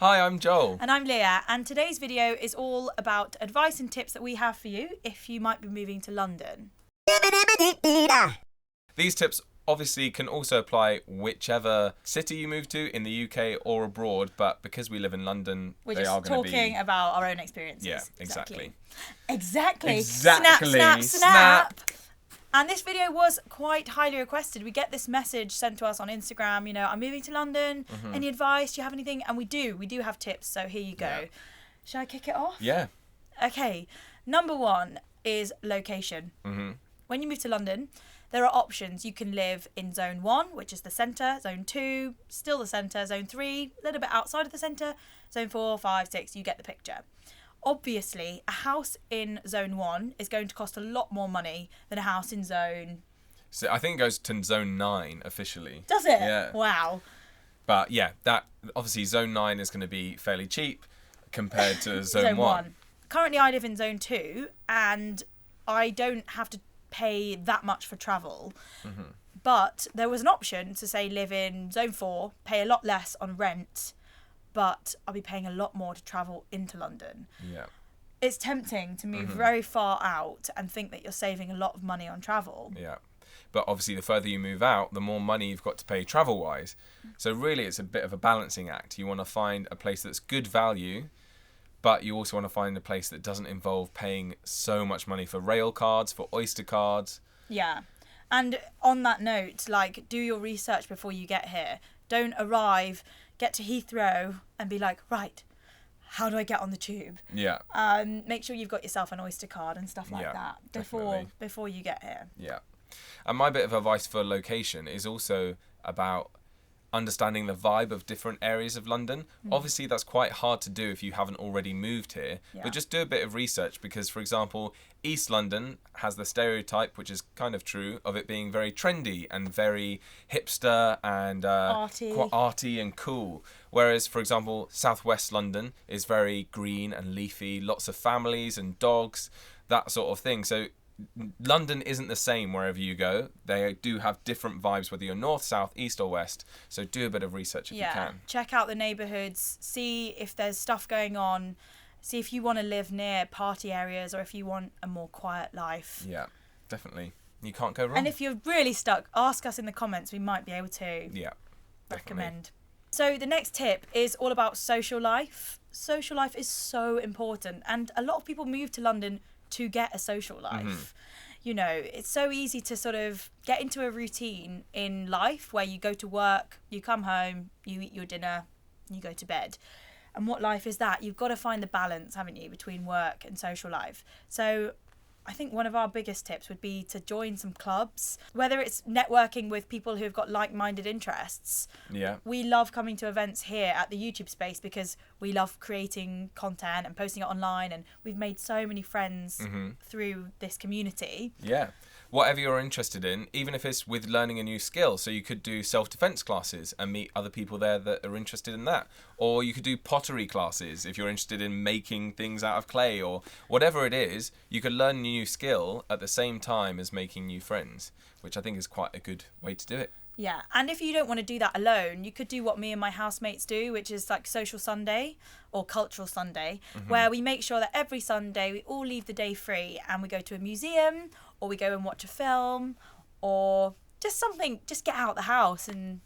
Hi, I'm Joel. And I'm Leah, and today's video is all about advice and tips that we have for you if you might be moving to London. These tips obviously can also apply whichever city you move to in the UK or abroad, but because we live in London, We're they just are going to be... talking about our own experiences. Yeah, exactly. Exactly. Exactly. Snap. And this video was quite highly requested. We get this message sent to us on Instagram, I'm moving to London. Any advice? Do you have anything? And we do have tips. So here you go. Yeah. Shall I kick it off? Yeah. Okay. Number one is location. When you move to London, there are options. You can live in Zone 1, which is the centre. Zone 2, still the centre. Zone 3, a little bit outside of the centre. Zone 4, 5, 6, you get the picture. Obviously, a house in Zone 1 is going to cost a lot more money than a house in Zone... So I think it goes to Zone 9 officially. Does it? Yeah. Wow. But yeah, that obviously Zone 9 is going to be fairly cheap compared to Zone 1. Currently, I live in Zone 2 and I don't have to pay that much for travel. But there was an option to say live in Zone 4, pay a lot less on rent, but I'll be paying a lot more to travel into London. Yeah. It's tempting to move very far out and think that you're saving a lot of money on travel. Yeah. But obviously the further you move out, the more money you've got to pay travel-wise. So really it's a bit of a balancing act. You want to find a place that's good value, but you also want to find a place that doesn't involve paying so much money for rail cards, for Oyster cards. Yeah. And on that note, do your research before you get here. Don't arrive, get to Heathrow and be like, right, how do I get on the tube? Yeah. Make sure you've got yourself an Oyster card and stuff like that before you get here. Yeah. And my bit of advice for location is also about understanding the vibe of different areas of London. Obviously, that's quite hard to do if you haven't already moved here. Yeah. But just do a bit of research because, for example, East London has the stereotype, which is kind of true, of it being very trendy and very hipster and quite arty and cool. Whereas, for example, Southwest London is very green and leafy, lots of families and dogs, that sort of thing. So London isn't the same wherever you go. They do have different vibes whether you're north, south, east or west. So do a bit of research if you can. Check out the neighbourhoods, see if there's stuff going on, see if you want to live near party areas or if you want a more quiet life. Yeah, definitely. You can't go wrong. And if you're really stuck, ask us in the comments. We might be able to recommend. So the next tip is all about social life. Social life is so important and a lot of people move to London to get a social life. It's so easy to sort of get into a routine in life where you go to work, you come home, you eat your dinner, you go to bed. And what life is that? You've got to find the balance, haven't you, between work and social life. So I think one of our biggest tips would be to join some clubs, whether it's networking with people who've got like-minded interests. Yeah. We love coming to events here at the YouTube space because we love creating content and posting it online, and we've made so many friends through this community. Yeah. Whatever you're interested in, even if it's with learning a new skill. So you could do self-defense classes and meet other people there that are interested in that. Or you could do pottery classes if you're interested in making things out of clay or whatever it is. You could learn a new skill at the same time as making new friends, which I think is quite a good way to do it. Yeah, and if you don't want to do that alone, you could do what me and my housemates do, which is like Social Sunday or Cultural Sunday, where we make sure that every Sunday we all leave the day free and we go to a museum or we go and watch a film or just something, just get out the house and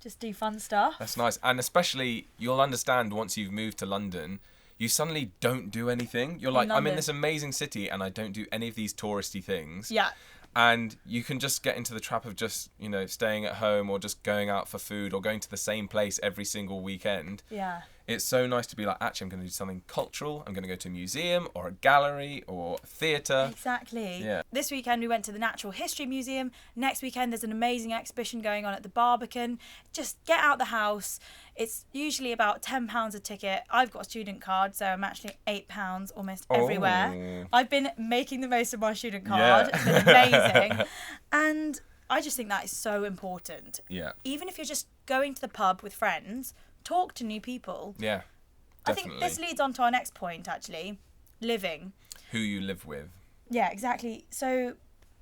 just do fun stuff. That's nice. And especially you'll understand once you've moved to London, you suddenly don't do anything. You're like, I'm in this amazing city and I don't do any of these touristy things. Yeah. And you can just get into the trap of just, staying at home or just going out for food or going to the same place every single weekend. Yeah. It's so nice to be like, actually, I'm going to do something cultural. I'm going to go to a museum or a gallery or a theatre. Exactly. Yeah. This weekend we went to the Natural History Museum. Next weekend there's an amazing exhibition going on at the Barbican. Just get out the house. It's usually about £10 a ticket. I've got a student card, so I'm actually £8 almost everywhere. I've been making the most of my student card. It's been amazing. And I just think that is so important. Yeah. Even if you're just going to the pub with friends, talk to new people. Yeah, definitely. I think this leads on to our next point, actually. Living. Who you live with. Yeah, exactly. So,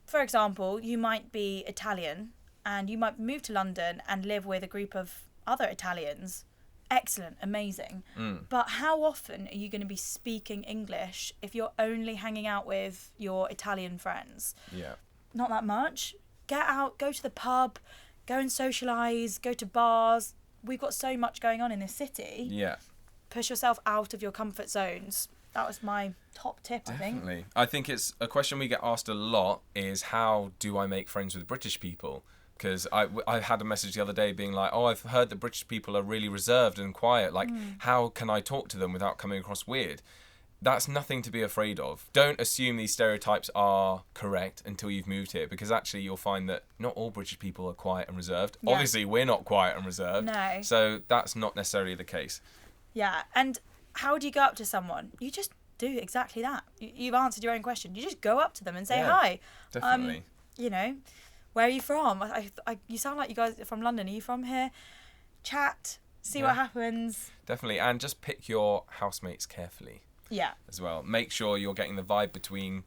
for example, you might be Italian and you might move to London and live with a group of other Italians excellent, amazing. But how often are you going to be speaking English if you're only hanging out with your Italian friends? Yeah. Not that much. Get out, go to the pub, go and socialise, go to bars. We've got so much going on in this city. Yeah. Push yourself out of your comfort zones. That was my top tip, I think. Definitely. I think it's a question we get asked a lot is how do I make friends with British people? Because I had a message the other day being like, oh, I've heard that British people are really reserved and quiet. Like, how can I talk to them without coming across weird? That's nothing to be afraid of. Don't assume these stereotypes are correct until you've moved here, because actually you'll find that not all British people are quiet and reserved. Yeah. Obviously, we're not quiet and reserved. No. So that's not necessarily the case. Yeah, and how do you go up to someone? You just do exactly that. You've answered your own question. You just go up to them and say hi. Definitely. You know, where are you from? You sound like you guys are from London. Are you from here? Chat, see what happens. Definitely, and just pick your housemates carefully. Yeah. As well. Make sure you're getting the vibe between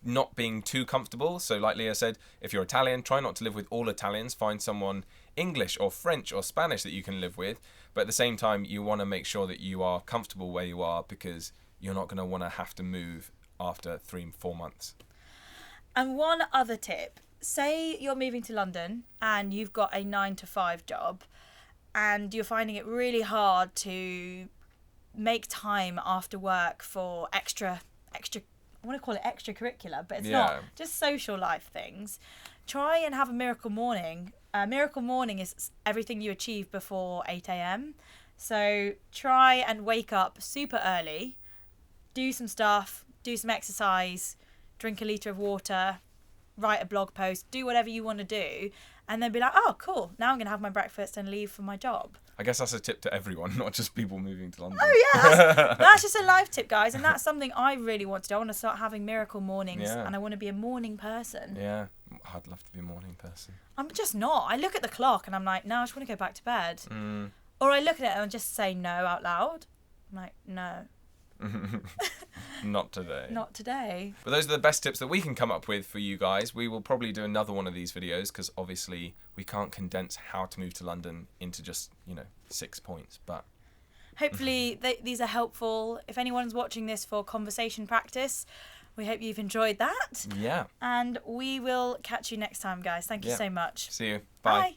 not being too comfortable. So like Leah said, if you're Italian, try not to live with all Italians. Find someone English or French or Spanish that you can live with. But at the same time, you want to make sure that you are comfortable where you are, because you're not going to want to have to move after 3-4 months. And one other tip. Say you're moving to London and you've got a 9-to-5 job and you're finding it really hard to make time after work for extra I want to call it extracurricular, but it's not, just social life things. Try and have a miracle morning. Miracle morning is everything you achieve before 8 a.m. So try and wake up super early, do some stuff, do some exercise, drink a litre of water, write a blog post, do whatever you want to do, and then be like, oh, cool, now I'm going to have my breakfast and leave for my job. I guess that's a tip to everyone, not just people moving to London. Oh, yeah, that's just a life tip, guys, and that's something I really want to do. I want to start having miracle mornings, and I want to be a morning person. Yeah, I'd love to be a morning person. I'm just not. I look at the clock and I'm like, no, I just want to go back to bed. Or I look at it and just say no out loud. I'm like, no. Not today. Not today. But those are the best tips that we can come up with for you guys. We will probably do another one of these videos because obviously we can't condense how to move to London into just, 6 points. But hopefully these are helpful. If anyone's watching this for conversation practice, we hope you've enjoyed that. Yeah. And we will catch you next time, guys. Thank you so much. See you. Bye.